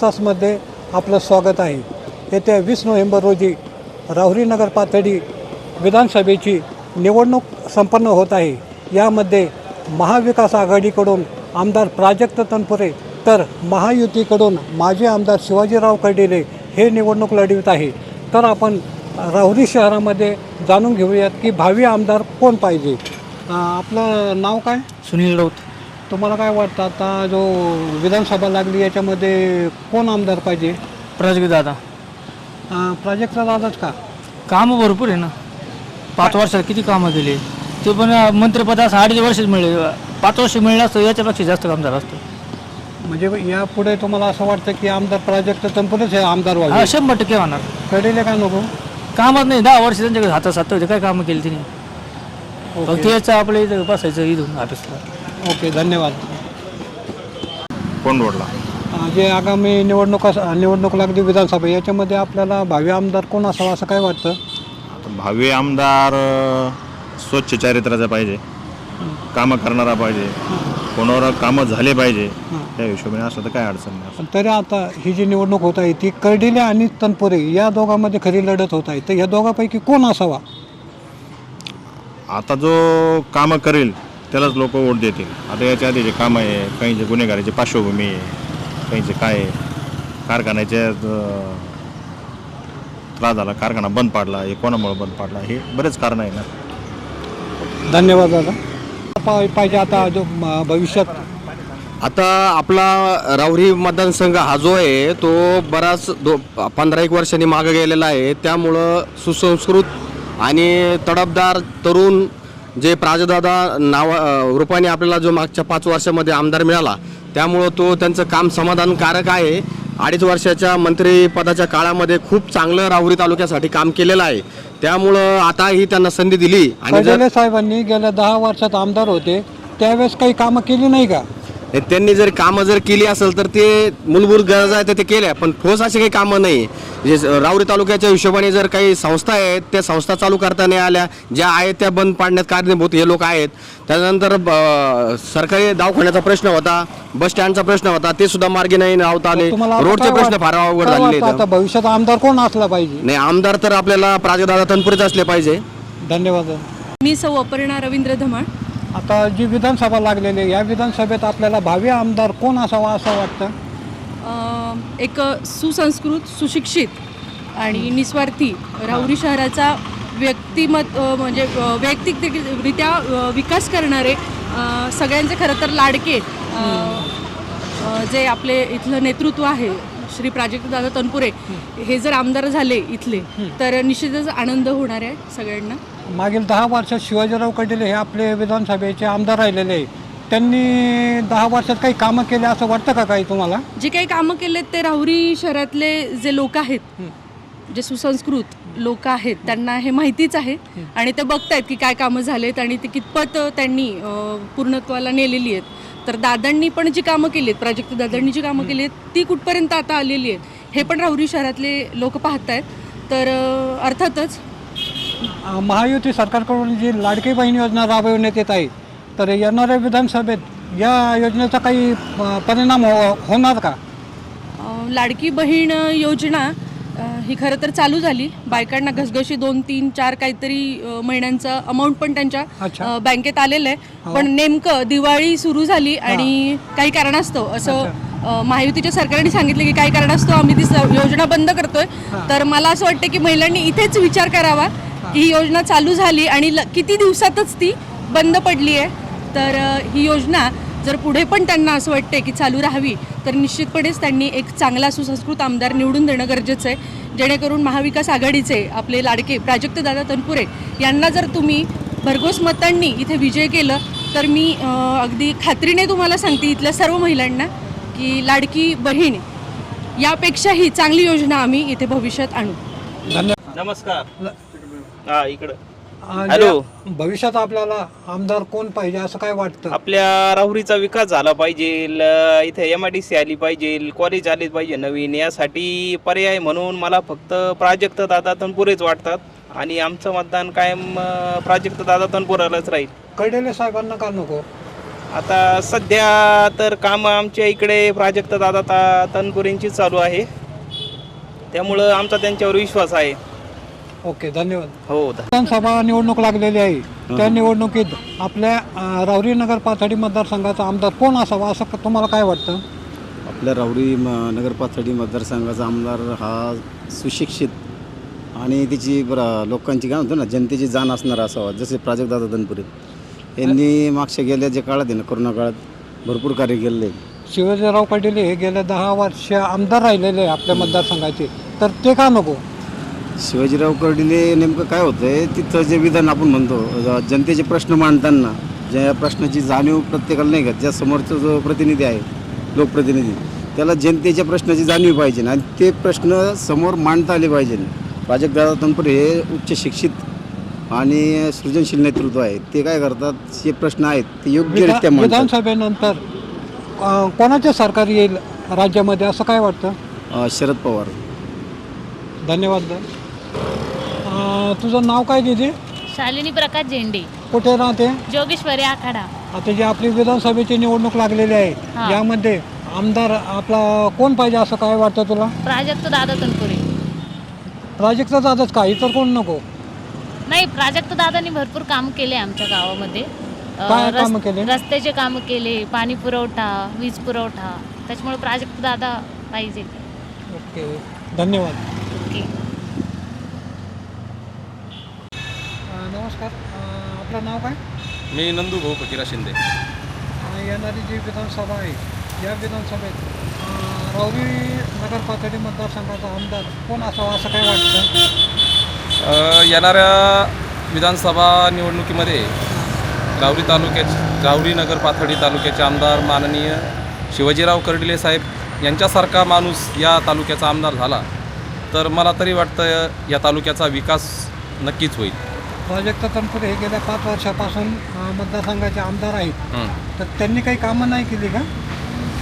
तासमध्ये आपलं स्वागत आहे. येत्या 20 नोव्हेंबर रोजी राहुरी नगर पाथर्डी विधानसभेची निवडणूक संपन्न होत आहे. यामध्ये महाविकास आघाडीकडून आमदार प्राजक्त तनपुरे तर महायुतीकडून माजी आमदार शिवाजीराव कर्डिले हे निवडणूक लढवित आहे. तर आपण राहुरी शहरामध्ये जाणून घेऊयात की भावी आमदार कोण पाहिजे. आपलं नाव काय? सुनील राऊत. तुम्हाला काय वाटतं आता जो विधानसभा लागली याच्यामध्ये कोण आमदार पाहिजे? प्राजक्त दादा. प्राजक्तचा दादाच का? कामं भरपूर आहे ना. 5 वर्षात किती कामं केली. ते पण मंत्रिपद असं 2.5 वर्षच मिळले. 5 वर्ष मिळलं असतं याच्यापेक्षा जास्त काम झालं असतं. म्हणजे यापुढे तुम्हाला असं वाटतं की आमदार प्राजक्त तनपुरेच हे आमदार हा व्हावे? 100% होणार. कडेले काय नको? कामच नाही. 10 वर्ष त्यांच्याकडे हातात साथ होते. काय कामं केली तिने? फक्त ओके याचं आपल्या इथं बसायचं इथून ऑफिसला. ओके, धन्यवाद. कोण रोडला? जे आगामी निवडणूक लागली विधानसभा याच्यामध्ये आपल्याला भावी आमदार कोण असावा असं काय वाटतं? भावी आमदार स्वच्छ चारित्र्याचा पाहिजे, कामं करणारा पाहिजे, कोणावर कामं झाले पाहिजे. त्या हिशोबाने असं तर काय अडचण नाही. पण तरी आता ही जी निवडणूक होत आहे ती कर्डिले आणि तनपुरे या दोघांमध्ये खरी लढत होत आहे. तर या दोघांपैकी कोण असावा? आता जो कामं करेल त्यालाच लोक वोट देतील. आता याच्या आधी जे कामं आहे, काहींचे गुन्हेगाराची पार्श्वभूमी आहे, काहींचे काय आहे, कारखान्याच्या त्रास झाला, कारखाना बंद पाडला, हे कोणामुळे बंद पाडला, हे बरेच कारण आहे ना. धन्यवाद दादा. पाहिजे आता जो भविष्यात आता आपला राहुरी मतदारसंघ हा जो आहे तो बराच 15-1 वर्षांनी मागे गेलेला आहे. त्यामुळं सुसंस्कृत आणि तडफदार तरुण जे प्राजदादा रूपाने आपल्याला जो मागच्या 5 वर्षामध्ये आमदार मिळाला त्यामुळं तो त्यांचं काम समाधानकारक आहे. 2.5 वर्षाच्या मंत्रिपदाच्या काळामध्ये खूप चांगलं राहुरी तालुक्यासाठी काम केलेलं आहे. त्यामुळं आताही त्यांना संधी दिली आणि कर्डिले साहेबांनी गेल्या 10 वर्षात आमदार होते त्यावेळेस काही कामं केली नाही का? त्यांनी जर कामं जर केली असेल तर ते मूलभूत गरजा आहेत ते केल्या, पण ठोस अशी काही कामं नाही. जे राहुरी तालुक्याच्या हिशोबाने जर काही संस्था आहेत त्या संस्था चालू करता नाही आल्या, ज्या आहेत त्या बंद पाडण्यात कारणीभूत हे लोक आहेत. त्यानंतर सरकारी दवाखान्याचा प्रश्न होता, बस स्टँडचा प्रश्न होता, ते सुद्धा मार्गी नाही लावता आले. रोडचे प्रश्न फार अवघड झालेले आहेत. आता भविष्यात आमदार कोण असला पाहिजे? नाही, आमदार तर आपल्याला प्राजदादा तनपुरेच असले पाहिजे. धन्यवाद. मी सौ अपर्णा रवींद्र धमाळ. आता जी विधानसभा लागलेली आहे या विधानसभेत आपल्याला भावी आमदार कोण असावा असं वाटतं? एक सुसंस्कृत, सुशिक्षित आणि निस्वार्थी राहुरी शहराचा म्हणजे वैयक्तिकरित्या विकास करणारे, सगळ्यांचे खरं तर लाडके जे आपले इथलं नेतृत्व आहे श्री प्राजक्तदादा तनपुरे हे जर आमदार झाले इथले तर निश्चितच आनंद होणार आहे सगळ्यांना. मागील 10 वर्षात शिवाजीराव कर्डिले हे आपले विधानसभेचे आमदार राहिलेले आहे. त्यांनी 10 वर्षात काही कामं केले असं वाटतं का काही तुम्हाला? जे काही कामं केलेत ते राहुरी शहरातले जे लोक आहेत, जे सुसंस्कृत लोक आहेत त्यांना हे माहितीच आहे आणि ते बघतायत की काय कामं झालेत आणि ते कितपत त्यांनी पूर्णत्वाला नेलेली आहेत. तर दादांनी पण जी कामं केली आहेत, प्राजक्त दादांनी जी कामं केली आहेत ती कुठपर्यंत आता आलेली आहेत हे पण राहुरी शहरातले लोक पाहत आहेत. तर अर्थातच महायुती सरकारकडून जी लाडकी बहीण योजना राबविण्यात येत आहे तर येणाऱ्या विधानसभेत या योजनेचा काही परिणाम होणार का? लाडकी बहीण योजना ही खरं तर चालू झाली. बायकांना घसघशी 2, 3, 4 काहीतरी महिन्यांचा अमाऊंट पण त्यांच्या बँकेत आलेलं आहे. पण नेमकं दिवाळी सुरू झाली आणि काही कारणास्तव असं महायुतीच्या सरकारने सांगितलं की काही कारणास्तव आम्ही ती योजना बंद करतोय. तर मला असं वाटतं की महिलांनी इथेच विचार करावा की ही योजना चालू झाली आणि किती दिवसातच ती बंद पडली आहे. तर ही योजना जर पुढे पण त्यांना असं वाटते की चालू राहावी तर निश्चितपणेच त्यांनी एक चांगला सुसंस्कृत आमदार निवडून देणं गरजेचं आहे, जेणेकरून महाविकास आघाडीचे आपले लाडके प्राजक्तदादा तनपुरे यांना जर तुम्ही भरघोस मतांनी इथे विजय केलं तर मी अगदी खात्रीने तुम्हाला सांगते इथल्या सर्व महिलांना की लाडकी बहीण यापेक्षाही चांगली योजना आम्ही इथे भविष्यात आणू. नमस्कार. हा, इकडं. हॅलो. भविष्यात आपल्याला आमदार कोण पाहिजे असं काय वाटतं? आपल्या राहुरीचा विकास झाला पाहिजे, इथे MIDC आली पाहिजे, कॉलेज आले पाहिजे नवीन. यासाठी पर्याय म्हणून मला फक्त प्राजक्त दादा तनपुरेच वाटतात आणि आमचं मतदान कायम प्राजक्त दादा तनपुरेलाच राहील. कर्डिले साहेबांना का नको? आता सध्या तर काम आमच्या इकडे प्राजक्त दादा तनपुरेंची चालू आहे, त्यामुळं आमचा त्यांच्यावर विश्वास आहे. ओके, धन्यवाद. हो विधानसभा निवडणूक लागलेली आहे. त्या निवडणुकीत आपल्या राहुरी नगर पाथर्डी मतदारसंघाचा आमदार कोण असावा असं तुम्हाला काय वाटतं? आपल्या राहुरी नगर पाथर्डी मतदारसंघाचा आमदार हा सुशिक्षित आणि तिची लोकांची काय म्हणतो ना जनतेची जाण असणारा असावा. जसे प्राजक्तदादा तनपुरे यांनी मागच्या गेल्या जे काळात आहे ना, कोरोना काळात भरपूर कार्य केलेले आहे. शिवाजीराव पाटील हे गेल्या 10 वर्ष आमदार राहिलेले आहे आपल्या मतदारसंघाचे, तर ते का नको? शिवाजीराव कर्डिले नेमकं काय होतं आहे, तिथं जे विधान आपण म्हणतो जनतेचे प्रश्न मांडताना ज्या प्रश्नाची जाणीव प्रत्येकाला नाही का, ज्या समोरचा जो प्रतिनिधी आहे लोकप्रतिनिधी त्याला जनतेच्या प्रश्नाची जाणीव पाहिजे आणि ते प्रश्न समोर मांडता आले पाहिजे. प्राजक्तदादा तनपुरे हे उच्च शिक्षित आणि सृजनशील नेतृत्व आहे. ते काय करतात, जे प्रश्न आहेत ते योग्यरित्या मांडतात. विधानसभेनंतर कोणाचे सरकार येईल राज्यामध्ये असं काय वाटतं? शरद पवार. धन्यवाद. तुझं नाव काय दिदी? शालिनी प्रकाश झेंडे, कुठे राहते? जोगेश्वरी आखाडा. आता जी आपली विधानसभेची निवडणूक लागलेली आहे, हा. यामध्ये आमदार आपला कोण पाहिजे असं काय वाटतं तुला? प्राजक्त दादा तनपुरे. प्राजक्त दादाच का, इतर कोण नको? नाही, प्राजक्त दादांनी भरपूर काम केले आमच्या गावामध्ये. काय कामं केले? रस्त्याचे काम केले, पाणी पुरवठा, वीज पुरवठा, त्याच्यामुळे प्राजक्त दादा पाहिजे. ओके, धन्यवाद. ओके. नमस्कार, आपलं नाव काय? मी नंदू भाऊ फकीरा शिंदे. येणारी जी विधानसभा आहे, या विधानसभेत राहुरी नगर पाथर्डी मतदारसंघाचा आमदार कोण असावा असं काय वाटतं? येणाऱ्या विधानसभा निवडणुकीमध्ये राहुरी नगर पाथर्डी तालुक्याचे आमदार माननीय शिवाजीराव कर्डिले साहेब यांच्यासारखा माणूस या तालुक्याचा आमदार झाला तर मला तरी वाटतं या तालुक्याचा विकास नक्कीच होईल. प्राजक्त तनपुरे हे गेल्या 5 वर्षापासून मतदारसंघाचे आमदार आहेत, तर त्यांनी काही कामं नाही केली का?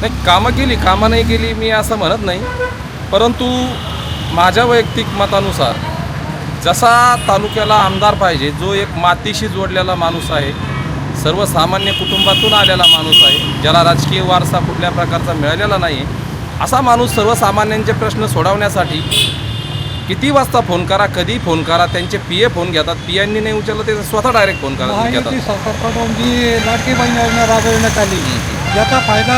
नाही, कामं नाही केली मी असं म्हणत नाही, परंतु माझ्या वैयक्तिक मतानुसार जसा तालुक्याला आमदार पाहिजे, जो एक मातीशी जोडलेला माणूस आहे, सर्वसामान्य कुटुंबातून आलेला माणूस आहे, ज्याला राजकीय वारसा कुठल्या प्रकारचा मिळालेला नाही, असा माणूस सर्वसामान्यांचे प्रश्न सोडवण्यासाठी किती वाजता फोन करा, कधी फोन करा, त्यांचे PA फोन घेतात, PAंनी नाही उचललं ते स्वतः डायरेक्ट फोन घेतात. महायुती सरकारकडून जी लाडकी बहीण योजना राबविण्यात आली, याचा फायदा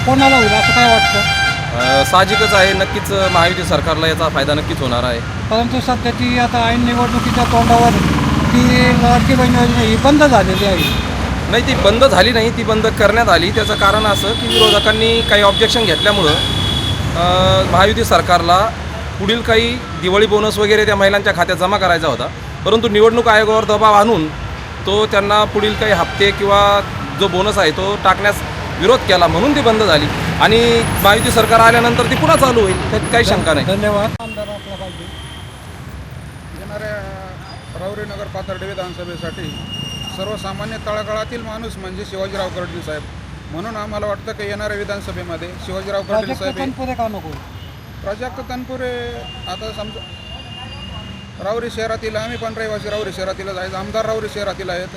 कोणाला होईल असं काय वाटतं? साहजिकच आहे, नक्कीच महायुती सरकारला याचा फायदा नक्कीच होणार आहे. परंतु सध्याची आता ऐन निवडणुकीच्या तोंडावर ती लाडकी बहीण योजना ही बंद झालेली आहे. नाही, ती बंद झाली नाही, ती बंद करण्यात आली. त्याचं कारण असं की विरोधकांनी काही ऑब्जेक्शन घेतल्यामुळं महायुती सरकारला पुढील काही दिवाळी बोनस वगैरे त्या महिलांच्या खात्यात जमा करायचा होता, परंतु निवडणूक आयोगावर दबाव आणून तो त्यांना पुढील काही हप्ते किंवा जो बोनस आहे तो टाकण्यास विरोध केला, म्हणून ती बंद झाली आणि महायुती सरकार आल्यानंतर ती पुन्हा चालू होईल, त्यात काही शंका नाही. धन्यवाद. आमदार आपला पाहिजे. येणाऱ्या राहुरी नगर पाथर्डी विधानसभेसाठी सर्वसामान्य तळागाळातील माणूस म्हणजे शिवाजीराव कर्डिले साहेब, म्हणून आम्हाला वाटतं की येणाऱ्या विधानसभेमध्ये शिवाजीराव कर्डिले साहेब तनपुरे का नको? प्राजक्त तनपुरे आता समजा राहुरी शहरातील, आम्ही पण रहिवासी राहुरी शहरातीलच आहेत, आमदार राहुरी शहरातील आहेत.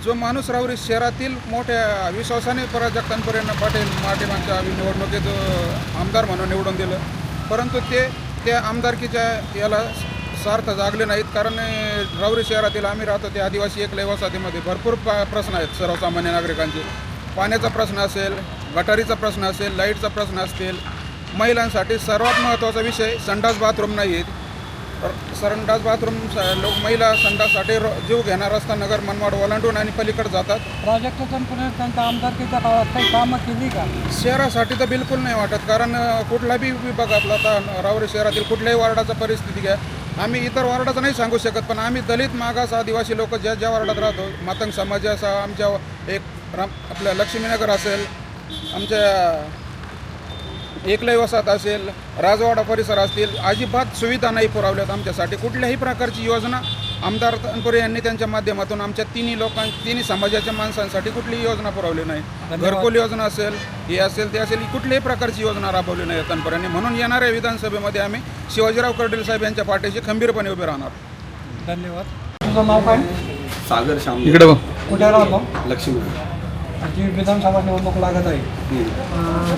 जो माणूस राहुरी शहरातील मोठ्या विश्वासाने प्राजक्त तनपुरेंना पाटीलांच्या निवडणुकीत आमदार म्हणून निवडून दिलं, परंतु ते त्या आमदारकीच्या याला सार्थ जागले नाहीत. कारण राहुरी शहरातील आम्ही राहतो ते आदिवासी एकलय वसाहतीमध्ये भरपूर प्रश्न आहेत सर्वसामान्य नागरिकांचे. पाण्याचा प्रश्न असेल, गटारीचा प्रश्न असेल, लाईटचा प्रश्न असतील, महिलांसाठी सर्वात महत्त्वाचा विषय संडास बाथरूम नाही आहेत. संडास बाथरूम महिला संडाससाठी जीव घेणार असता नगर मनमाड ओलांडून आणि पलीकडे जातात. प्राजक्त तनपुरे त्यांच्या आमदारकीच्या काळात काही कामं केली का? शहरासाठी तर बिलकुल नाही वाटत, कारण कुठला बी विभाग आपला आता राहुरी शहरातील कुठल्याही वार्डाचा परिस्थिती घ्या, आम्ही इतर वार्डाचं नाही सांगू शकत, पण आम्ही दलित मागास आदिवासी लोक ज्या वार्डात राहतो, मातंग समाज असा आमच्या एक आपल्या लक्ष्मीनगर असेल, आमच्या एकलय वसाहत असेल, राजवाडा परिसर असतील, अजिबात सुविधा नाही पुरवल्यात आमच्यासाठी. कुठल्याही प्रकारची योजना आमदार तनपुरे यांनी त्यांच्या माध्यमातून आमच्या तिन्ही समाजाच्या माणसांसाठी कुठलीही योजना पुरवली नाही. घरकुल योजना असेल, हे असेल, ते असेल, कुठल्याही प्रकारची योजना राबवली नाही तनपुरेंनी. म्हणून येणाऱ्या विधानसभेमध्ये आम्ही शिवाजीराव कर्डिले साहेब यांच्या पाठीशी खंबीरपणे उभे राहणार. धन्यवाद. तुझं नाव काय? सागर श्याम. इकडे बघ. कुठे राहतो? लक्ष्मी. जी विधानसभा निवडणूक लागत आहे,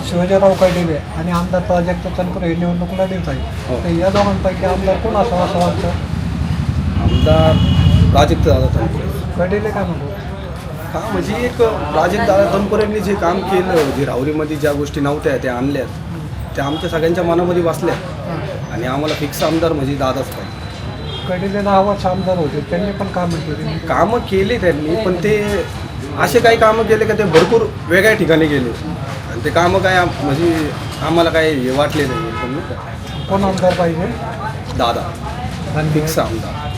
शिवाजीराव कर्डिले आणि आमदार प्राजक्त तनपुरे हे निवडणूक लढवत आहे. तर या दोघांपैकी आमदार कोण असावा असं वाटतं? आमदार प्राजक्त दादा तनपुरे. कर्डिले काय म्हणतो? हा म्हणजे एक प्राजक्त दादा तनपुरेंनी जे काम केलं, जे राहुरीमध्ये ज्या गोष्टी नव्हत्या त्या आणल्यात, त्या आमच्या सगळ्यांच्या मनामध्ये बसल्या आणि आम्हाला फिक्स आमदार म्हणजे दादाच पाहिजे. कर्डिले 10 वर्ष आमदार होते, त्यांनी पण कामं केली. कामं केले त्यांनी, पण ते असे काही कामं केले का ते भरपूर वेगळ्या ठिकाणी गेले आणि ते कामं काय म्हणजे आम्हाला काय हे वाटले नाही. पण कोण आमदार पाहिजे? दादा फिक्स आमदार.